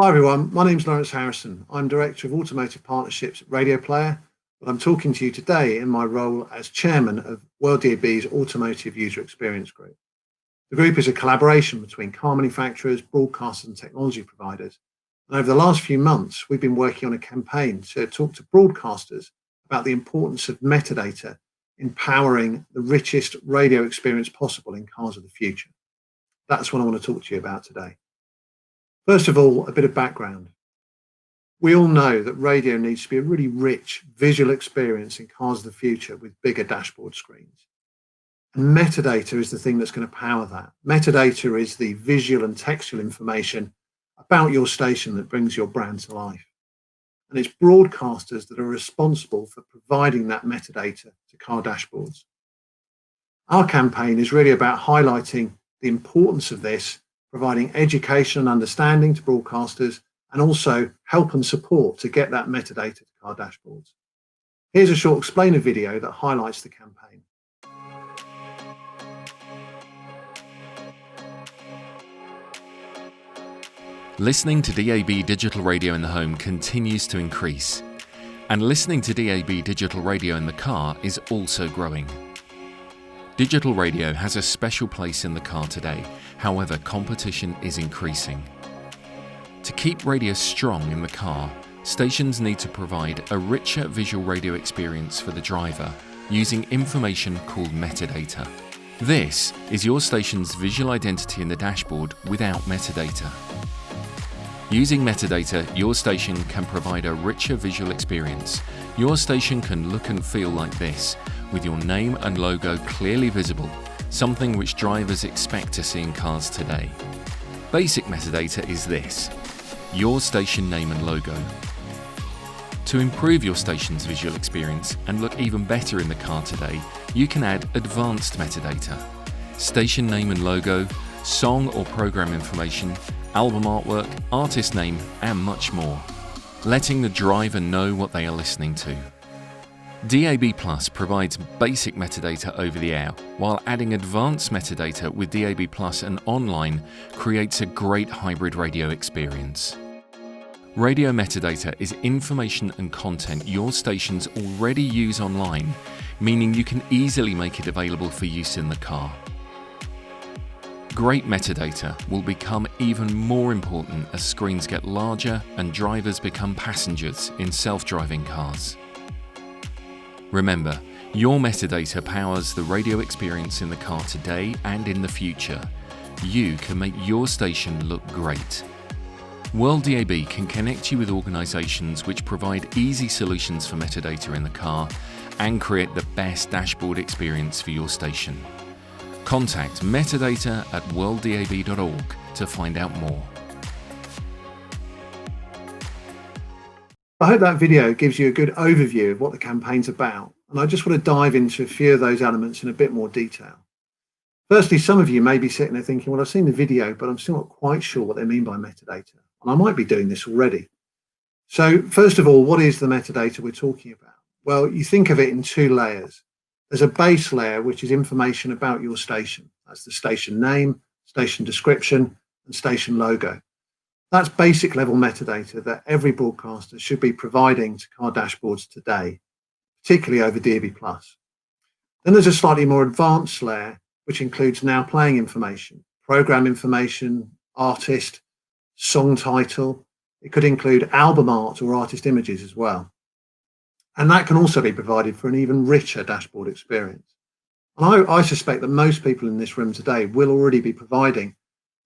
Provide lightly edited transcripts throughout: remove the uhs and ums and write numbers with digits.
Hi everyone, my name's Laurence Harrison. I'm Director of Automotive Partnerships at Radio Player, but I'm talking to you today in my role as Chairman of WorldDAB's Automotive User Experience Group. The group is a collaboration between car manufacturers, broadcasters and technology providers. And over the last few months, we've been working on a campaign to talk to broadcasters about the importance of metadata in powering the richest radio experience possible in cars of the future. That's what I want to talk to you about today. First of all, a bit of background. We all know that radio needs to be a really rich visual experience in cars of the future with bigger dashboard screens. And metadata is the thing that's going to power that. Metadata is the visual and textual information about your station that brings your brand to life. And it's broadcasters that are responsible for providing that metadata to car dashboards. Our campaign is really about highlighting the importance of this, providing education and understanding to broadcasters, and also help and support to get that metadata to car dashboards. Here's a short explainer video that highlights the campaign. Listening to DAB digital radio in the home continues to increase, and listening to DAB digital radio in the car is also growing. Digital radio has a special place in the car today, however, competition is increasing. To keep radio strong in the car, stations need to provide a richer visual radio experience for the driver using information called metadata. This is your station's visual identity in the dashboard without metadata. Using metadata, your station can provide a richer visual experience. Your station can look and feel like this, with your name and logo clearly visible, something which drivers expect to see in cars today. Basic metadata is this: your station name and logo. To improve your station's visual experience and look even better in the car today, you can add advanced metadata: station name and logo, song or program information, album artwork, artist name, and much more, letting the driver know what they are listening to. DAB Plus provides basic metadata over the air, while adding advanced metadata with DAB Plus and online creates a great hybrid radio experience. Radio metadata is information and content your stations already use online, meaning you can easily make it available for use in the car. Great metadata will become even more important as screens get larger and drivers become passengers in self-driving cars. Remember, your metadata powers the radio experience in the car today and in the future. You can make your station look great. WorldDAB can connect you with organisations which provide easy solutions for metadata in the car and create the best dashboard experience for your station. Contact metadata@worlddab.org to find out more. I hope that video gives you a good overview of what the campaign's about, and I just want to dive into a few of those elements in a bit more detail. Firstly, some of you may be sitting there thinking, well, I've seen the video, but I'm still not quite sure what they mean by metadata, and I might be doing this already. So first of all, what is the metadata we're talking about? Well, you think of it in two layers. There's a base layer, which is information about your station. That's the station name, station description, and station logo. That's basic level metadata that every broadcaster should be providing to car dashboards today, particularly over DAB+. Then there's a slightly more advanced layer, which includes now playing information, program information, artist, song title. It could include album art or artist images as well. And that can also be provided for an even richer dashboard experience. And I suspect that most people in this room today will already be providing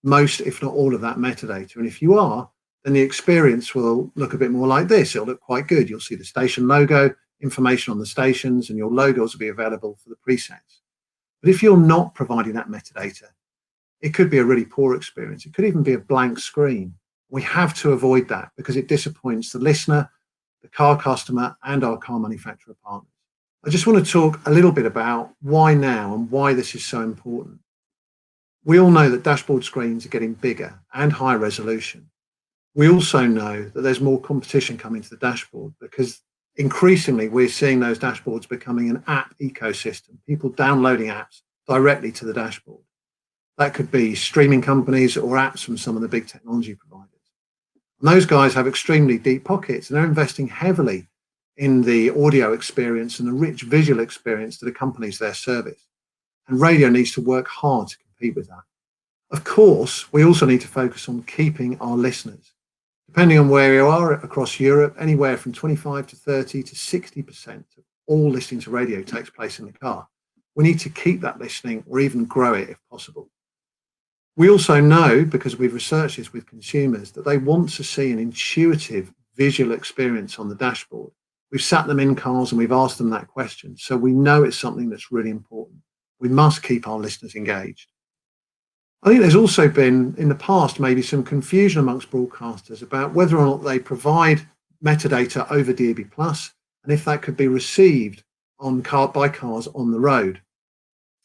most, if not all, of that metadata. And if you are, then the experience will look a bit more like this. It'll look quite good. You'll see the station logo, information on the stations, and your logos will be available for the presets. But if you're not providing that metadata, it could be a really poor experience. It could even be a blank screen. We have to avoid that because it disappoints the listener, the car customer, and our car manufacturer partners. I just want to talk a little bit about why now and why this is so important. We all know that dashboard screens are getting bigger and higher resolution. We also know that there's more competition coming to the dashboard because increasingly we're seeing those dashboards becoming an app ecosystem, people downloading apps directly to the dashboard. That could be streaming companies or apps from some of the big technology providers. And those guys have extremely deep pockets, and they're investing heavily in the audio experience and the rich visual experience that accompanies their service. And radio needs to work hard to compete with that. Of course, we also need to focus on keeping our listeners. Depending on where you are across Europe, anywhere from 25 to 30 to 60% of all listening to radio takes place in the car. We need to keep that listening or even grow it if possible. We also know, because we've researched this with consumers, that they want to see an intuitive visual experience on the dashboard. We've sat them in cars and we've asked them that question. So we know it's something that's really important. We must keep our listeners engaged. I think there's also been, in the past, maybe some confusion amongst broadcasters about whether or not they provide metadata over DAB+, and if that could be received by cars on the road.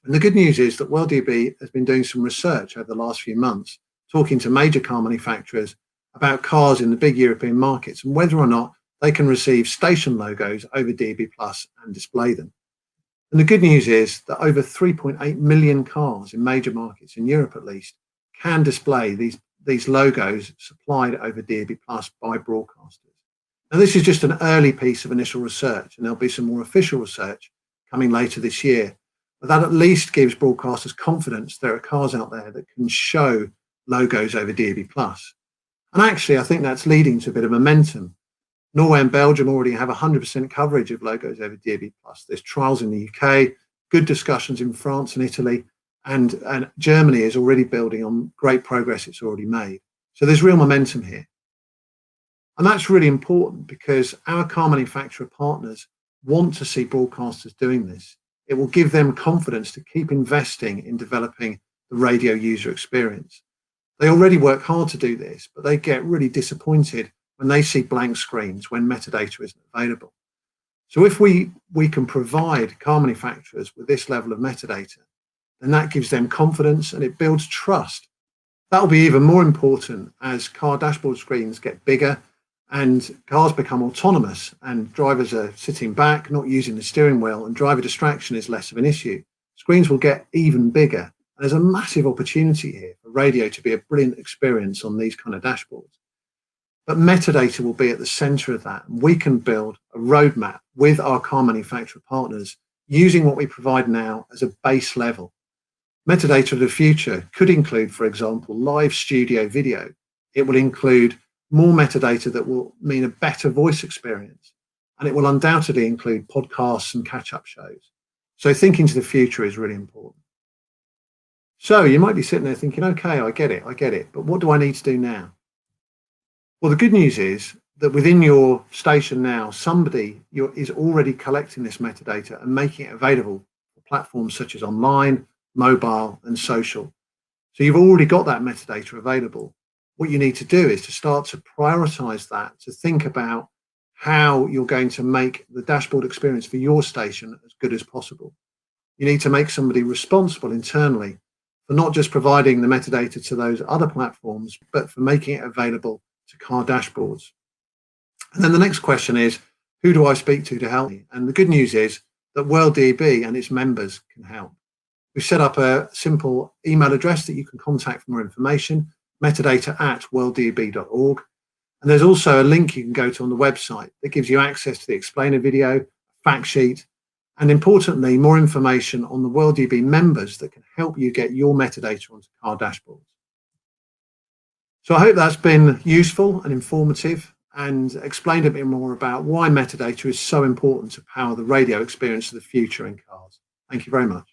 And the good news is that WorldDAB has been doing some research over the last few months, talking to major car manufacturers about cars in the big European markets and whether or not they can receive station logos over DAB+ and display them. And the good news is that over 3.8 million cars in major markets, in Europe at least, can display these logos supplied over DAB+ by broadcasters. Now, this is just an early piece of initial research, and there'll be some more official research coming later this year. But that at least gives broadcasters confidence there are cars out there that can show logos over DAB+. And actually, I think that's leading to a bit of momentum. Norway and Belgium already have 100% coverage of logos over DAB+. There's trials in the UK, good discussions in France and Italy, and Germany is already building on great progress it's already made. So there's real momentum here. And that's really important because our car manufacturer partners want to see broadcasters doing this. It will give them confidence to keep investing in developing the radio user experience. They already work hard to do this, but they get really disappointed when they see blank screens when metadata isn't available. So if we can provide car manufacturers with this level of metadata, then that gives them confidence and it builds trust. That will be even more important as car dashboard screens get bigger and cars become autonomous and drivers are sitting back, not using the steering wheel, and driver distraction is less of an issue. Screens will get even bigger. And there's a massive opportunity here for radio to be a brilliant experience on these kind of dashboards. But metadata will be at the center of that. We can build a roadmap with our car manufacturer partners using what we provide now as a base level. Metadata of the future could include, for example, live studio video. It will include more metadata that will mean a better voice experience. And it will undoubtedly include podcasts and catch-up shows. So thinking to the future is really important. So you might be sitting there thinking, okay, I get it. But what do I need to do now? Well, the good news is that within your station now, somebody is already collecting this metadata and making it available for platforms such as online, mobile, and social. So you've already got that metadata available. What you need to do is to start to prioritize that, to think about how you're going to make the dashboard experience for your station as good as possible. You need to make somebody responsible internally for not just providing the metadata to those other platforms, but for making it available to car dashboards. And then the next question is, who do I speak to help me? And the good news is that WorldDAB and its members can help. We've set up a simple email address that you can contact for more information, metadata@worlddab.org. And there's also a link you can go to on the website that gives you access to the explainer video, fact sheet, and importantly, more information on the WorldDAB members that can help you get your metadata onto car dashboards. So I hope that's been useful and informative and explained a bit more about why metadata is so important to power the radio experience of the future in cars. Thank you very much.